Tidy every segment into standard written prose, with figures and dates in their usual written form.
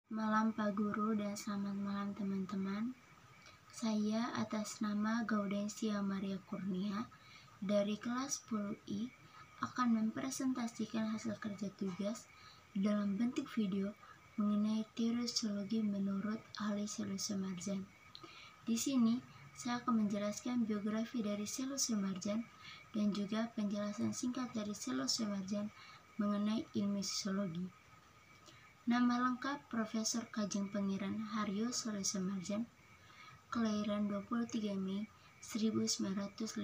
Malam Pak Guru dan selamat malam teman-teman. Saya atas nama Gaudensia Maria Kurnia dari kelas 10I akan mempresentasikan hasil kerja tugas dalam bentuk video mengenai teori sosiologi menurut ahli Seleucus Marjan. Di sini saya akan menjelaskan biografi dari Seleucus Marjan dan juga penjelasan singkat dari Seleucus Marjan mengenai ilmu sosiologi. Nama lengkap Profesor Kajeng Pangeran Haryo Seleucus Marjan, kelahiran 23 Mei 1915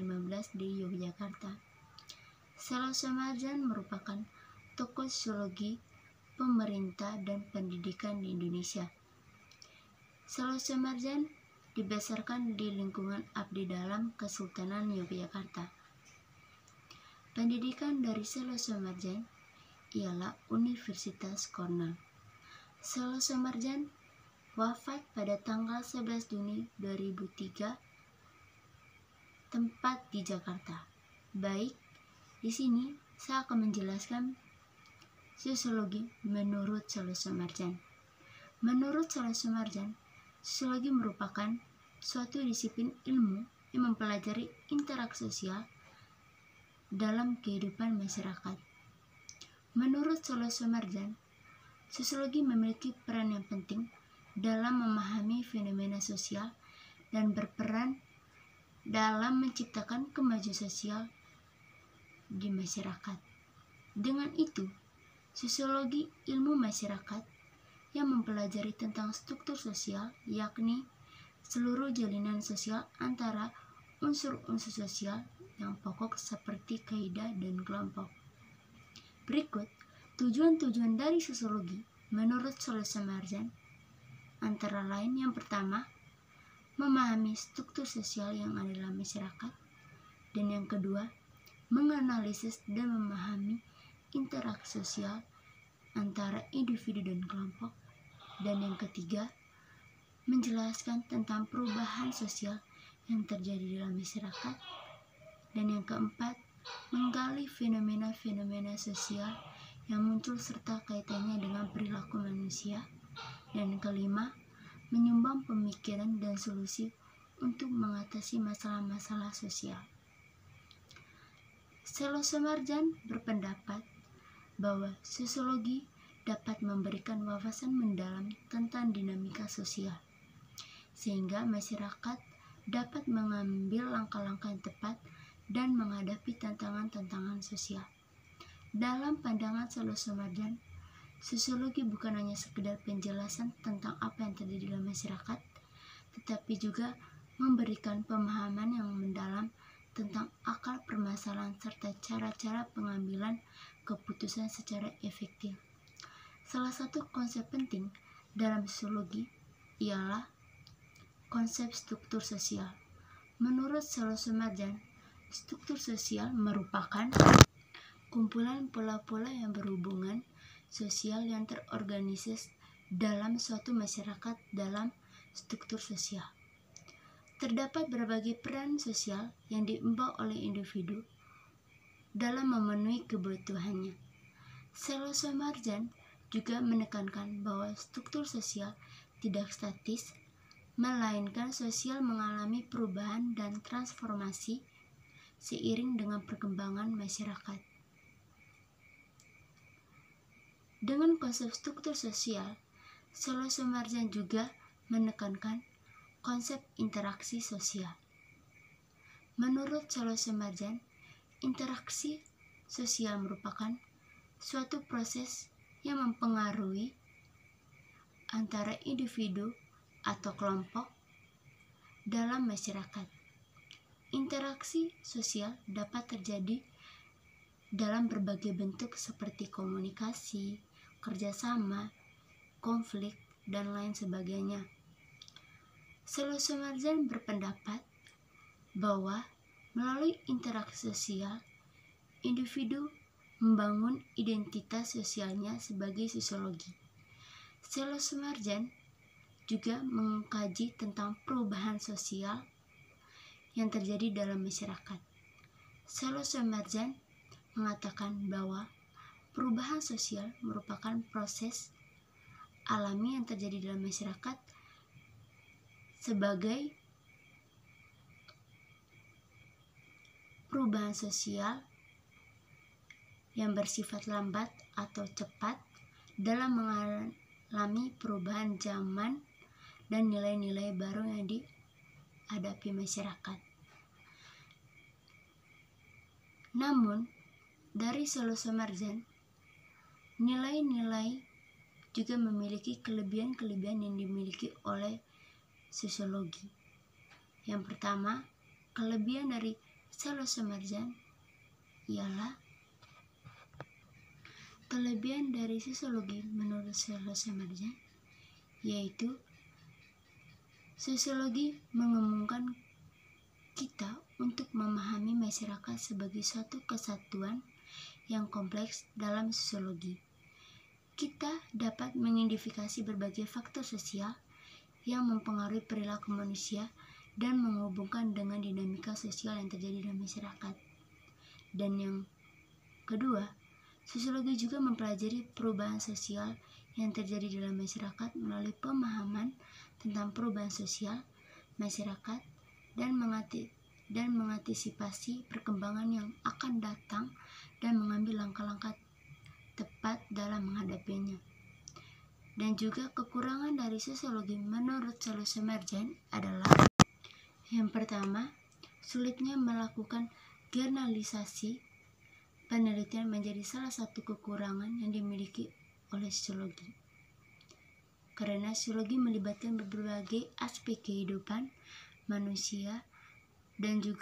di Yogyakarta. Seleucus Marjan merupakan tokoh sosiologi, pemerintah, dan pendidikan di Indonesia. Seleucus Marjan dibesarkan di lingkungan abdi dalam Kesultanan Yogyakarta. Pendidikan dari Seleucus Marjan ialah Universitas Cornell. Seleucus Marjan wafat pada tanggal 11 Juni 2003, tempat di Jakarta. Baik, di sini saya akan menjelaskan sosiologi menurut Seleucus Marjan. Menurut Seleucus Marjan, sosiologi merupakan suatu disiplin ilmu yang mempelajari interaksi sosial dalam kehidupan masyarakat. Menurut Seleucus Marjan, sosiologi memiliki peran yang penting dalam memahami fenomena sosial dan berperan dalam menciptakan kemajuan sosial di masyarakat. Dengan itu, sosiologi ilmu masyarakat yang mempelajari tentang struktur sosial, yakni seluruh jalinan sosial antara unsur-unsur sosial yang pokok seperti kaidah dan kelompok. Berikut tujuan-tujuan dari sosiologi menurut Seleucus Marjan, antara lain yang pertama, memahami struktur sosial yang ada dalam masyarakat, dan yang kedua, menganalisis dan memahami interaksi sosial antara individu dan kelompok, dan yang ketiga, menjelaskan tentang perubahan sosial yang terjadi dalam masyarakat, dan yang keempat, menggali fenomena-fenomena sosial yang muncul serta kaitannya dengan perilaku manusia, dan kelima, menyumbang pemikiran dan solusi untuk mengatasi masalah-masalah sosial. Seleucus Marjan berpendapat bahwa sosiologi dapat memberikan wawasan mendalam tentang dinamika sosial, sehingga masyarakat dapat mengambil langkah-langkah yang tepat dan menghadapi tantangan-tantangan sosial. Dalam pandangan Seleucus Marjan, sosiologi bukan hanya sekedar penjelasan tentang apa yang terjadi dalam masyarakat, tetapi juga memberikan pemahaman yang mendalam tentang akar permasalahan serta cara-cara pengambilan keputusan secara efektif. Salah satu konsep penting dalam sosiologi ialah konsep struktur sosial. Menurut Seleucus Marjan, struktur sosial merupakan kumpulan pola-pola yang berhubungan sosial yang terorganisir dalam suatu masyarakat dalam struktur sosial. Terdapat berbagai peran sosial yang diemban oleh individu dalam memenuhi kebutuhannya. Seleucus Marjan juga menekankan bahwa struktur sosial tidak statis, melainkan sosial mengalami perubahan dan transformasi seiring dengan perkembangan masyarakat. Dengan konsep struktur sosial, Seleucus Marjan juga menekankan konsep interaksi sosial. Menurut Seleucus Marjan, interaksi sosial merupakan suatu proses yang mempengaruhi antara individu atau kelompok dalam masyarakat. Interaksi sosial dapat terjadi dalam berbagai bentuk seperti komunikasi, kerjasama, konflik, dan lain sebagainya. Seleucus Marjan berpendapat bahwa melalui interaksi sosial, individu membangun identitas sosialnya sebagai sosiologi. Seleucus Marjan juga mengkaji tentang perubahan sosial yang terjadi dalam masyarakat. Seleucus Marjan mengatakan bahwa perubahan sosial merupakan proses alami yang terjadi dalam masyarakat sebagai perubahan sosial yang bersifat lambat atau cepat dalam mengalami perubahan zaman dan nilai-nilai baru yang dihadapi masyarakat. Namun, dari Solo Samarjan, nilai-nilai juga memiliki kelebihan-kelebihan yang dimiliki oleh sosiologi. Yang pertama, kelebihan dari Solo Samarjan ialah kelebihan dari sosiologi menurut Solo Samarjan, yaitu sosiologi mengumumkan kita untuk memahami masyarakat sebagai suatu kesatuan yang kompleks dalam sosiologi. Kita dapat mengidentifikasi berbagai faktor sosial yang mempengaruhi perilaku manusia dan menghubungkan dengan dinamika sosial yang terjadi dalam masyarakat. Dan yang kedua, sosiologi juga mempelajari perubahan sosial yang terjadi dalam masyarakat melalui pemahaman tentang perubahan sosial masyarakat dan mengantisipasi perkembangan yang akan datang dan mengambil langkah-langkah tepat dalam menghadapinya. Dan juga kekurangan dari sosiologi menurut Solo Samarjan adalah yang pertama, sulitnya melakukan generalisasi penelitian menjadi salah satu kekurangan yang dimiliki oleh sosiologi. Karena sosiologi melibatkan berbagai aspek kehidupan manusia dan juga